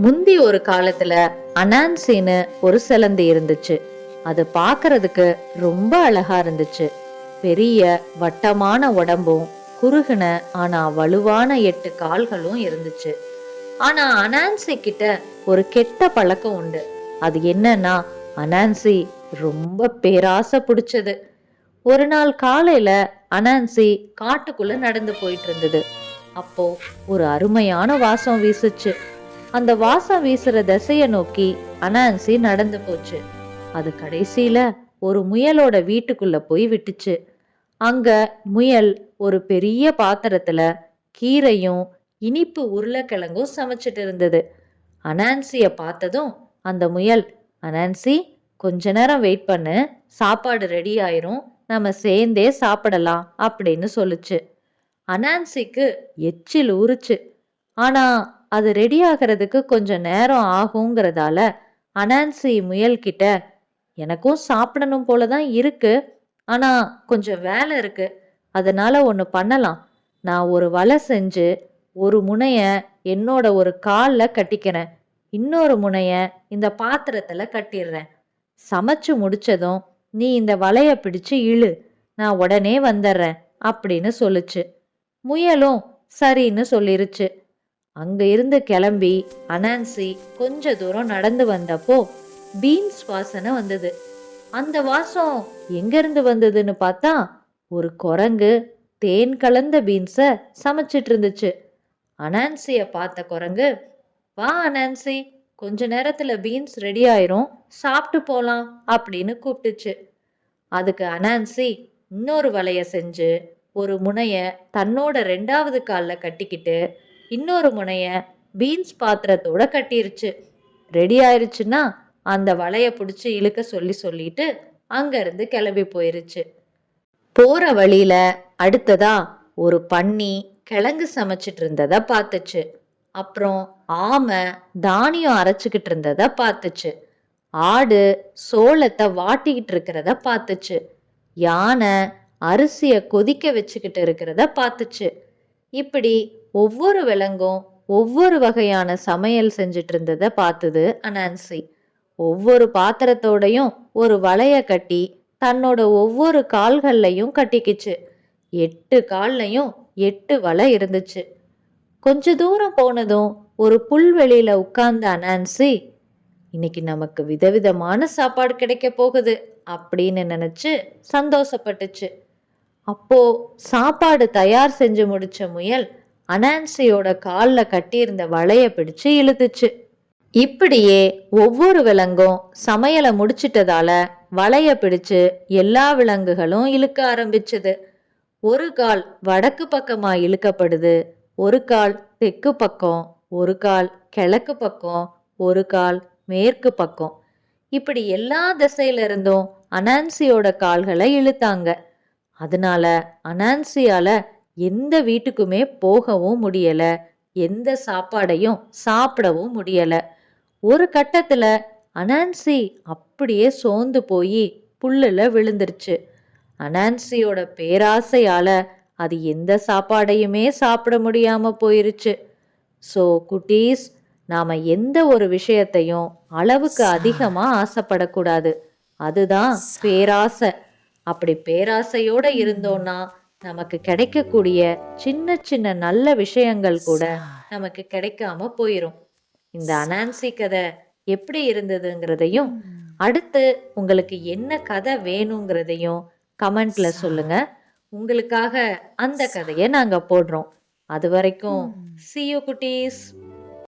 முந்தி ஒரு காலத்துல அனான்சின்னு ஒரு சிலந்தி இருந்துச்சு. அது பார்க்கிறதுக்கு ரொம்ப அழகா இருந்துச்சு. பெரிய வட்டமான உடம்பும் குறுகுன ஆனா வலுவான 8 கால்களும் இருந்துச்சு. ஆனா அனான்சி கிட்ட ஒரு கெட்ட பழக்கம் உண்டு. அது என்னன்னா, அனான்சி ரொம்ப பேராசை பிடிச்சது. ஒரு நாள் காலையில அனான்சி காட்டுக்குள்ள நடந்து போயிட்டு இருந்தது. அப்போ ஒரு அருமையான வாசம் வீசுச்சு. அந்த வாசம் வீசுற திசைய நோக்கி அனான்சி நடந்து போச்சு. அது கடைசியில ஒரு முயலோட வீட்டுக்குள்ள போய் விட்டுச்சு. அங்க முயல் ஒரு பெரிய பாத்திரத்துல கீரையும் இனிப்பு உருளைக்கிழங்கும் சமைச்சிட்டு இருந்தது. அனான்சிய பார்த்ததும் அந்த முயல், அனான்சி, கொஞ்ச நேரம் வெயிட் பண்ணு, சாப்பாடு ரெடி ஆயிரும், நம்ம சேர்ந்தே சாப்பிடலாம் அப்படின்னு சொல்லுச்சு. அனான்சிக்கு எச்சில் ஊறுச்சு. ஆனா அது ரெடி ஆகிறதுக்கு கொஞ்சம் நேரம் ஆகுங்கிறதால அனான்சி முயல்கிட்ட, எனக்கும் சாப்பிடணும் போலதான் இருக்கு, ஆனா கொஞ்சம் வேலை இருக்கு, அதனால ஒண்ணு பண்ணலாம், நான் ஒரு வலை செஞ்சு ஒரு முனைய என்னோட ஒரு கால்ல கட்டிக்கிறேன், இன்னொரு முனைய இந்த பாத்திரத்துல கட்டிடுறேன், சமைச்சு முடிச்சதும் நீ இந்த வலைய பிடிச்சு இழு, நான் உடனே வந்துடுறேன் அப்படின்னு சொல்லுச்சு. முயலும் சரின்னு சொல்லிருச்சு. அங்க இருந்து கிளம்பி அனான்சி கொஞ்ச தூரம் நடந்து வந்தப்போ பீன்ஸ் வாசனை வந்தது. அந்த வாசம் எங்க இருந்து வந்ததுன்னு பார்த்தா, ஒரு குரங்கு தேன் கலந்த பீன்ஸ சமைச்சிட்டு இருந்துச்சு. அனான்சிய பார்த்த குரங்கு, வா அனான்சி, கொஞ்ச நேரத்துல பீன்ஸ் ரெடி ஆயிரும், சாப்பிட்டு போலாம் அப்படின்னு கூப்பிட்டுச்சு. அதுக்கு அனான்சி இன்னொரு வலைய செஞ்சு ஒரு முனைய தன்னோட 2வது கால்ல கட்டிக்கிட்டு இன்னொரு முனைய பீன்ஸ் பாத்திரத்தோட கட்டிருச்சு. ரெடி ஆயிருச்சுன்னா அந்த வலைய பிடிச்சு இழுக்க சொல்லிட்டு அங்க இருந்து கிளம்பி போயிருச்சு. போற வழியில அடுத்ததா ஒரு பன்னி கிழங்கு சமைச்சிட்டு இருந்தத பார்த்துச்சு. அப்புறம் ஆமை தானியம் அரைச்சுக்கிட்டு இருந்தத பார்த்துச்சு. ஆடு சோளத்தை வாட்டிக்கிட்டு இருக்கிறத பார்த்துச்சு. யானை அரிசிய கொதிக்க வச்சுக்கிட்டு இருக்கிறத பார்த்துச்சு. இப்படி ஒவ்வொரு விலங்கும் ஒவ்வொரு வகையான சமையல் செஞ்சுட்டு இருந்தத பார்த்தது அனான்சி. ஒவ்வொரு பாத்திரத்தோடையும் ஒரு வலைய கட்டி தன்னோட ஒவ்வொரு கால்கள்லையும் கட்டிக்கிச்சு. 8 கால்லையும் 8 வலை இருந்துச்சு. கொஞ்ச தூரம் போனதும் ஒரு புல்வெளியில உட்கார்ந்த அனான்சி, இன்னைக்கு நமக்கு விதவிதமான சாப்பாடு கிடைக்க போகுது அப்படின்னு நினைச்சு சந்தோஷப்பட்டுச்சு. அப்போ சாப்பாடு தயார் செஞ்சு முடிச்ச முயல் அனான்சியோட கால்ல கட்டியிருந்த வலைய பிடிச்சு இழுத்துச்சு. இப்படியே ஒவ்வொரு விலங்கும் சமையலை முடிச்சிட்டதால வலைய பிடிச்சு எல்லா விலங்குகளும் இழுக்க ஆரம்பிச்சது. ஒரு கால் வடக்கு பக்கமா இழுக்கப்படுது, ஒரு கால் தெற்கு பக்கம், ஒரு கால் கிழக்கு பக்கம், ஒரு கால் மேற்கு பக்கம். இப்படி எல்லா திசையில இருந்தும் அனான்சியோட கால்களை இழுத்தாங்க. அதனால அனான்சியால எந்த வீட்டுக்குமே போகவும் முடியல, எந்த சாப்பாடையும் சாப்பிடவும் முடியல. ஒரு கட்டத்துல அனான்சி அப்படியே சோர்ந்து போய் புல்லுல விழுந்துருச்சு. அனான்சியோட பேராசையால அது எந்த சாப்பாடையுமே சாப்பிட முடியாம போயிருச்சு. சோ குட்டீஸ், நாம எந்த ஒரு விஷயத்தையும் அளவுக்கு அதிகமா ஆசைப்படக்கூடாது. அதுதான் பேராசை. அப்படி பேராசையோட இருந்தோம்னா நமக்கு கிடைக்கக்கூடிய சின்ன சின்ன நல்ல விஷயங்கள் கூட நமக்கு கிடைக்காம போயிரும். இந்த அனான்சி கதை எப்படி இருந்ததுங்கிறதையும், அடுத்து உங்களுக்கு என்ன கதை வேணுங்கிறதையும் கமெண்ட்ல சொல்லுங்க. உங்களுக்காக அந்த கதையை நாங்க போடுறோம். அது வரைக்கும் see you குட்டீஸ்.